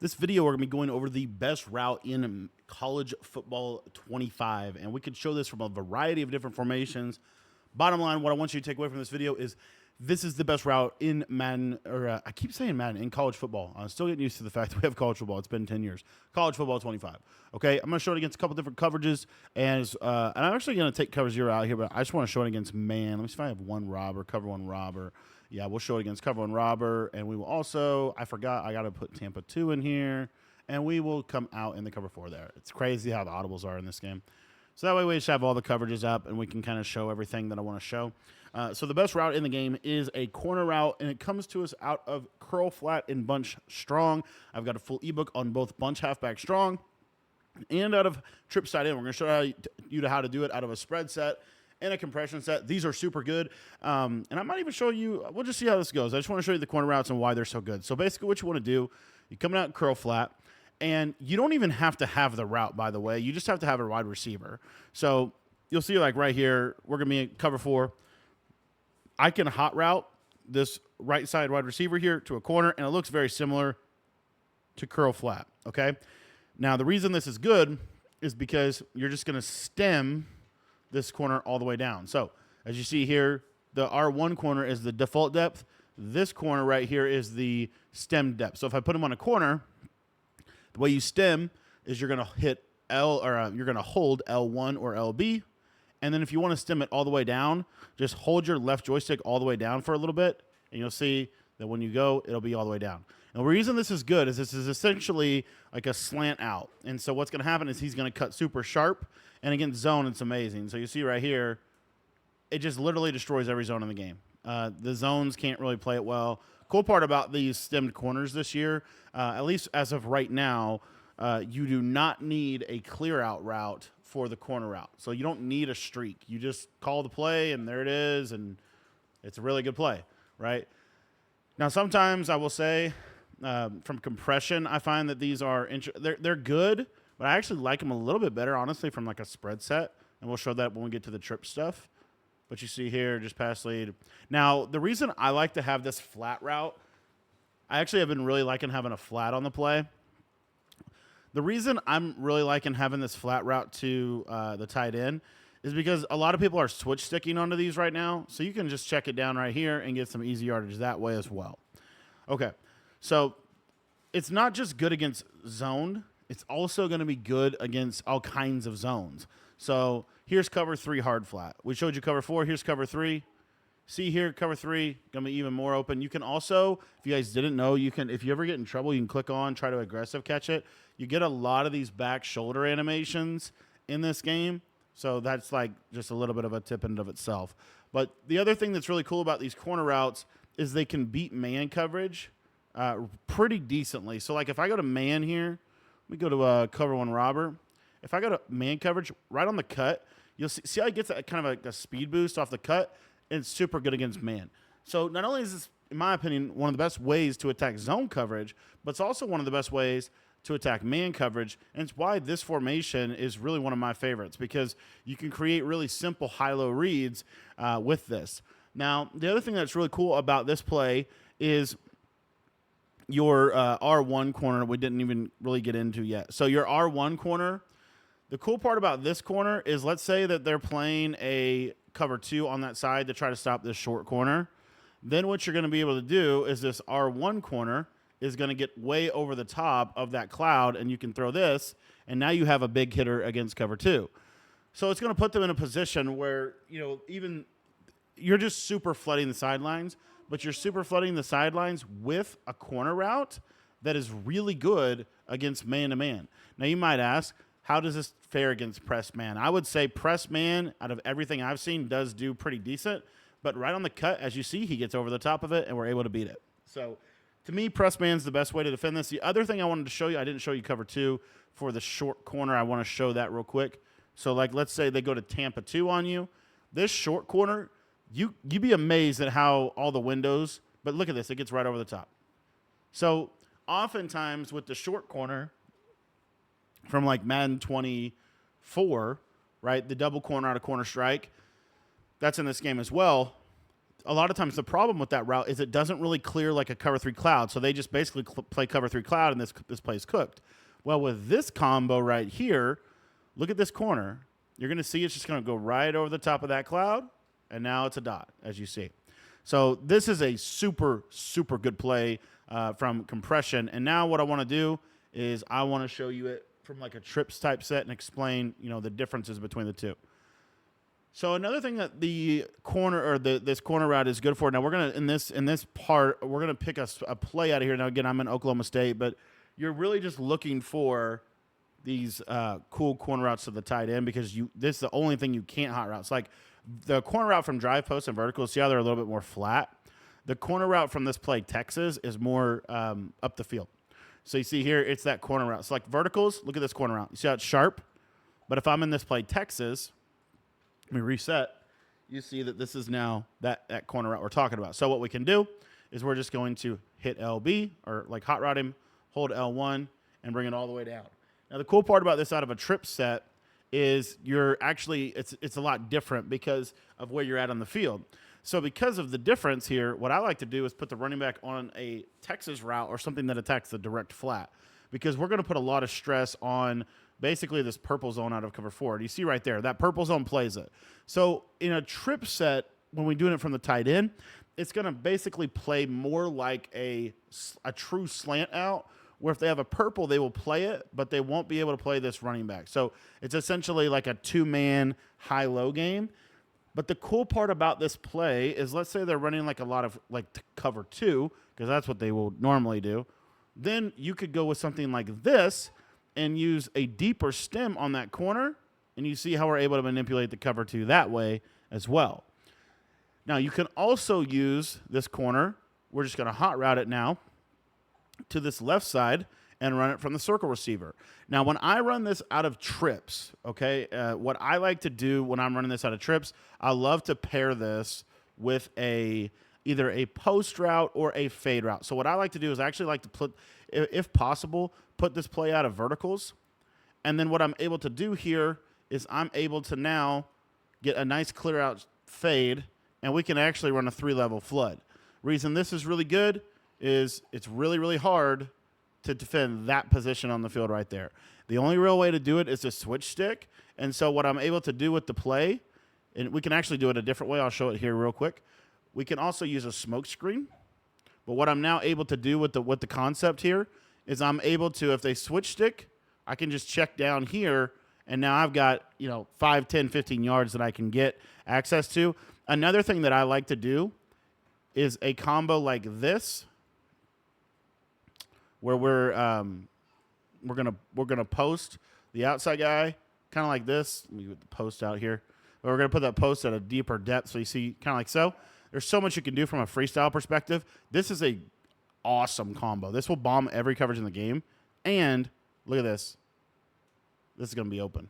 This video, we're going to be going over the best route in college football 25, and we could show this from a variety of different formations. Bottom line, what I want you to take away from this video is this is the best route in Madden, or I keep saying Madden, in college football. I'm still getting used to the fact that we have college football. It's been 10 years. College football 25. Okay, I'm going to show it against a couple different coverages, and I'm actually going to take cover zero out here, but I just want to show it against man. Let me see if I have one robber, cover one robber. Yeah, we'll show it against cover one robber, and we will also, I forgot, I got to put Tampa 2 in here, and we will come out in the cover 4 there. It's crazy how the audibles are in this game. So that way we just have all the coverages up, and we can kind of show everything that I want to show. So the best route in the game is a corner route, and it comes to us out of curl flat and bunch strong. I've got a full ebook on both bunch halfback strong and out of trip side in. We're going to show you how to do it out of a spread set and a compression set. These are super good. And I might even show you, we'll just see how this goes. I just want to show you the corner routes and why they're so good. So basically what you want to do, you come out curl flat, and you don't even have to have the route, by the way. You just have to have a wide receiver. So you'll see, like right here, we're going to be in cover 4. I can hot route this right side wide receiver here to a corner, and it looks very similar to curl flat, okay? Now, the reason this is good is because you're just going to stem this corner all the way down. So as you see here, the R1 corner is the default depth. This corner right here is the stem depth. So if I put them on a corner, the way you stem is you're going to hit L, or you're going to hold L1 or LB. And then if you want to stem it all the way down, just hold your left joystick all the way down for a little bit, and you'll see that when you go, it'll be all the way down. And the reason this is good is this is essentially like a slant out. And so what's going to happen is he's going to cut super sharp, and against zone, it's amazing. So you see right here, it just literally destroys every zone in the game. The zones can't really play it well. Cool part about these stemmed corners this year, at least as of right now, you do not need a clear out route for the corner route. So you don't need a streak. You just call the play, and there it is, and it's a really good play, right? Now, sometimes I will say from compression, I find that these are they're good, but I actually like them a little bit better, honestly, from like a spread set, and we'll show that when we get to the trip stuff. But you see here, just pass lead. Now, the reason I like to have this flat route, I actually have been really liking having a flat on the play. The reason I'm really liking having this flat route to the tight end is because a lot of people are switch sticking onto these right now. So you can just check it down right here and get some easy yardage that way as well. Okay, so it's not just good against zone. It's also going to be good against all kinds of zones. So here's cover 3 hard flat. We showed you cover 4. Here's cover 3. See here, cover 3, going to be even more open. You can also, if you guys didn't know, you can, if you ever get in trouble, you can click on, try to aggressive catch it. You get a lot of these back shoulder animations in this game. So that's like just a little bit of a tip in and of itself. But the other thing that's really cool about these corner routes is they can beat man coverage pretty decently. So like if I go to man here, let me go to cover 1 robber. If I go to man coverage, right on the cut, you'll see how it gets that kind of like a speed boost off the cut. And it's super good against man. So not only is this, in my opinion, one of the best ways to attack zone coverage, but it's also one of the best ways to attack man coverage. And it's why this formation is really one of my favorites, because you can create really simple high-low reads with this. Now, the other thing that's really cool about this play is your R1 corner we didn't even really get into yet. So your R1 corner, the cool part about this corner is, let's say that they're playing a cover 2 on that side to try to stop this short corner. Then what you're going to be able to do is this R1 corner is going to get way over the top of that cloud, and you can throw this, and now you have a big hitter against cover 2. So it's going to put them in a position where, you know, even you're just super flooding the sidelines, but you're super flooding the sidelines with a corner route that is really good against man-to-man. Now you might ask, how does this fare against press man? I would say press man, out of everything I've seen, does do pretty decent. But right on the cut, as you see, he gets over the top of it, and we're able to beat it. So to me, press man's the best way to defend this. The other thing I wanted to show you, I didn't show you cover 2 for the short corner. I want to show that real quick. So like, let's say they go to Tampa 2 on you. This short corner, you'd be amazed at how all the windows, but look at this, it gets right over the top. So oftentimes with the short corner, from like Madden 24, right? The double corner out of corner strike. That's in this game as well. a lot of times the problem with that route is it doesn't really clear like a cover 3 cloud. So they just basically play cover 3 cloud, and this play's cooked. Well, with this combo right here, look at this corner. You're going to see it's just going to go right over the top of that cloud, and now it's a dot, as you see. So this is a super, super good play from compression. And now what I want to do is I want to show you it from like a trips type set and explain, the differences between the two. So another thing that the corner or this corner route is good for. Now we're gonna in this part we're gonna pick a play out of here. Now again, I'm in Oklahoma State, but you're really just looking for these cool corner routes to the tight end because this is the only thing you can't hot route. It's like the corner route from drive post and vertical. See how they're a little bit more flat. The corner route from this play Texas is more up the field. So you see here, it's that corner route. So like verticals, look at this corner route. You see how it's sharp? But if I'm in this play Texas, let me reset. You see that this is now that corner route we're talking about. So what we can do is we're just going to hit LB or like hot route him, hold L1, and bring it all the way down. Now the cool part about this out of a trip set is it's a lot different because of where you're at on the field. So because of the difference here, what I like to do is put the running back on a Texas route or something that attacks the direct flat because we're going to put a lot of stress on basically this purple zone out of cover 4. You see right there, that purple zone plays it. So in a trip set, when we're doing it from the tight end, it's going to basically play more like a true slant out where if they have a purple, they will play it, but they won't be able to play this running back. So it's essentially like a 2-man high-low game. But the cool part about this play is let's say they're running like a lot of like cover 2, because that's what they will normally do. Then you could go with something like this and use a deeper stem on that corner, and you see how we're able to manipulate the cover 2 that way as well. Now, you can also use this corner. We're just going to hot route it now to this left side and run it from the circle receiver. Now, when I run this out of trips, okay, what I like to do when I'm running this out of trips, I love to pair this with either a post route or a fade route. So what I like to do is I actually like to put, if possible, put this play out of verticals. And then what I'm able to do here is I'm able to now get a nice clear out fade, and we can actually run a 3-level flood. Reason this is really good is it's really, really hard to defend that position on the field right there. The only real way to do it is to switch stick. And so what I'm able to do with the play, and we can actually do it a different way. I'll show it here real quick. We can also use a smoke screen. But what I'm now able to do with the concept here is I'm able to, if they switch stick, I can just check down here, and now I've got 5, 10, 15 yards that I can get access to. Another thing that I like to do is a combo like this, where we're gonna post the outside guy kind of like this. Let me get the post out here. But we're gonna put that post at a deeper depth, so you see kind of like so. There's so much you can do from a freestyle perspective. This is a awesome combo. This will bomb every coverage in the game. And look at this. This is gonna be open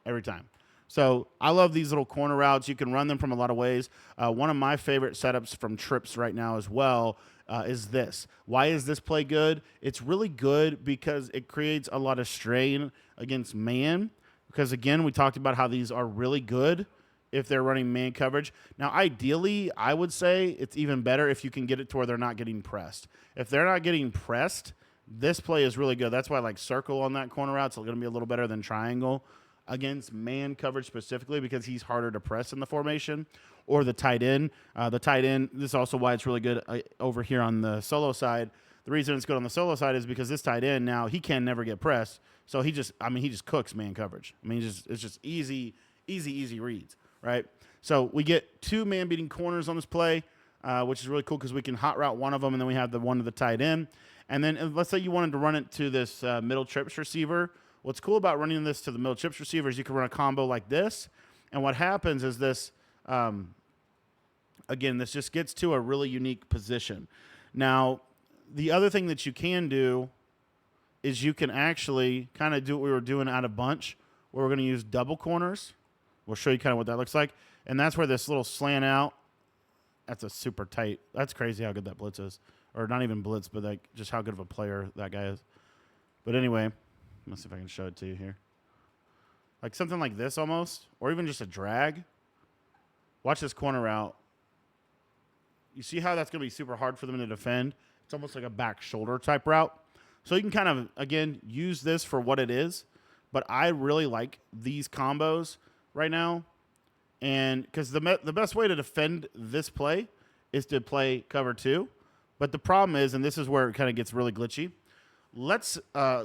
every time. So I love these little corner routes. You can run them from a lot of ways. One of my favorite setups from trips right now as well is this. Why is this play good? It's really good because it creates a lot of strain against man. Because, again, we talked about how these are really good if they're running man coverage. Now, ideally, I would say it's even better if you can get it to where they're not getting pressed. If they're not getting pressed, this play is really good. That's why I like circle on that corner route. It's going to be a little better than triangle against man coverage specifically because he's harder to press in the formation, or the tight end. This is also why it's really good over here on the solo side. The reason it's good on the solo side is because this tight end now, he can never get pressed. So he just cooks man coverage. It's just easy reads, right? So we get 2 man-beating corners on this play, which is really cool because we can hot route one of them, and then we have the one to the tight end. And then let's say you wanted to run it to this middle trips receiver. What's cool about running this to the middle trips receiver is you can run a combo like this. And what happens is this, again, this just gets to a really unique position. Now, the other thing that you can do is you can actually kind of do what we were doing out of bunch, where we're going to use double corners. We'll show you kind of what that looks like. And that's where this little slant out, that's a super tight. That's crazy how good that blitz is. Or not even blitz, but like just how good of a player that guy is. But anyway, let's see if I can show it to you here. Like something like this almost, or even just a drag. Watch this corner route. You see how that's going to be super hard for them to defend? It's almost like a back shoulder type route. So you can kind of, again, use this for what it is. But I really like these combos right now. And because the best way to defend this play is to play cover 2. But the problem is, and this is where it kind of gets really glitchy,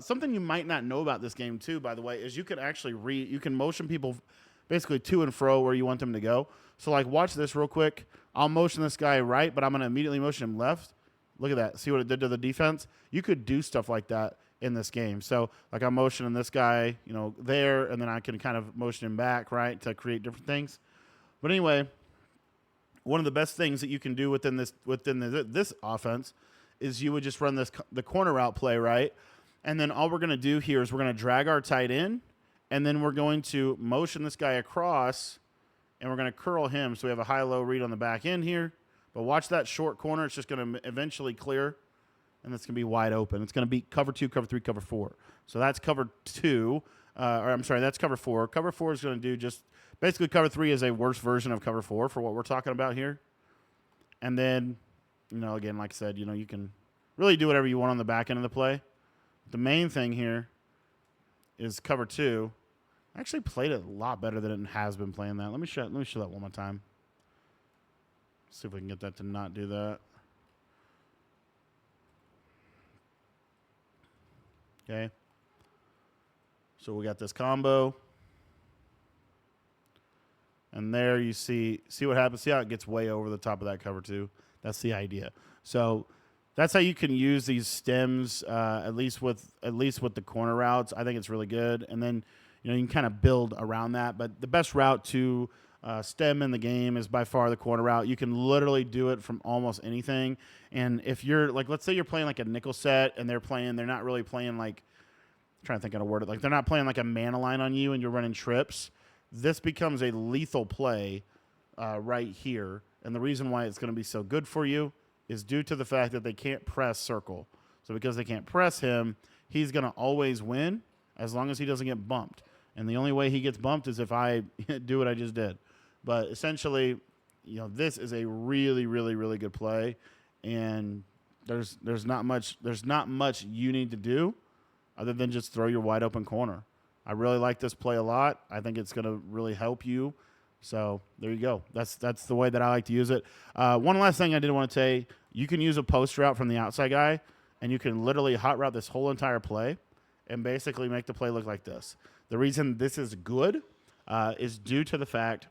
something you might not know about this game too, by the way, is you can actually you can motion people basically to and fro where you want them to go. So like watch this real quick. I'll motion this guy right, but I'm going to immediately motion him left. Look at that. See what it did to the defense? You could do stuff like that in this game. So like I'm motioning this guy, there, and then I can kind of motion him back, right, to create different things. But anyway, one of the best things that you can do within this offense is you would just run the corner route play, right? And then all we're going to do here is we're going to drag our tight end, and then we're going to motion this guy across, and we're going to curl him. So we have a high-low read on the back end here. But watch that short corner. It's just going to eventually clear, and it's going to be wide open. It's going to be cover 2, cover 3, cover 4. So that's cover 2. That's cover 4. Cover 4 is going to do just basically cover 3 is a worse version of cover 4 for what we're talking about here. And then, again, like I said, you can really do whatever you want on the back end of the play. The main thing here is cover 2. I actually played it a lot better than it has been playing that. Let me show that one more time. See if we can get that to not do that. Okay. So we got this combo. And there you see what happens. See how it gets way over the top of that cover 2. That's the idea. So that's how you can use these stems, at least with the corner routes. I think it's really good. And then you can kind of build around that. But the best route to stem in the game is by far the corner route. You can literally do it from almost anything. And if you're like, let's say you're playing like a nickel set, and they're not really playing like, I'm trying to think of a word, like they're not playing like a mana line on you, and you're running trips. This becomes a lethal play right here. And the reason why it's going to be so good for you is due to the fact that they can't press circle. So because they can't press him, he's going to always win as long as he doesn't get bumped. And the only way he gets bumped is if I do what I just did. But essentially, this is a really, really, really good play. And there's not much you need to do other than just throw your wide open corner. I really like this play a lot. I think it's going to really help you. So there you go. That's the way that I like to use it. One last thing I did want to say, you can use a post route from the outside guy, and you can literally hot route this whole entire play and basically make the play look like this. The reason this is good is due to the fact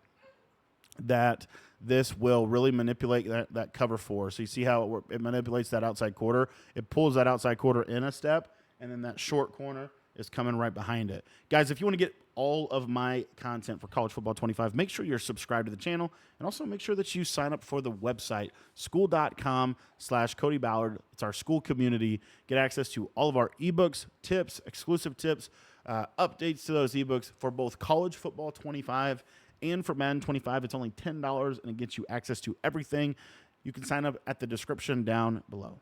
that this will really manipulate that cover 4. So you see how it manipulates that outside quarter? It pulls that outside quarter in a step, and then that short corner is coming right behind it. Guys, if you want to get all of my content for College Football 25, make sure you're subscribed to the channel, and also make sure that you sign up for the website, school.com/Cody Ballard. It's our school community. Get access to all of our ebooks, tips, exclusive tips, updates to those ebooks for both College Football 25 and for Madden 25. It's only $10, and it gets you access to everything. You can sign up at the description down below.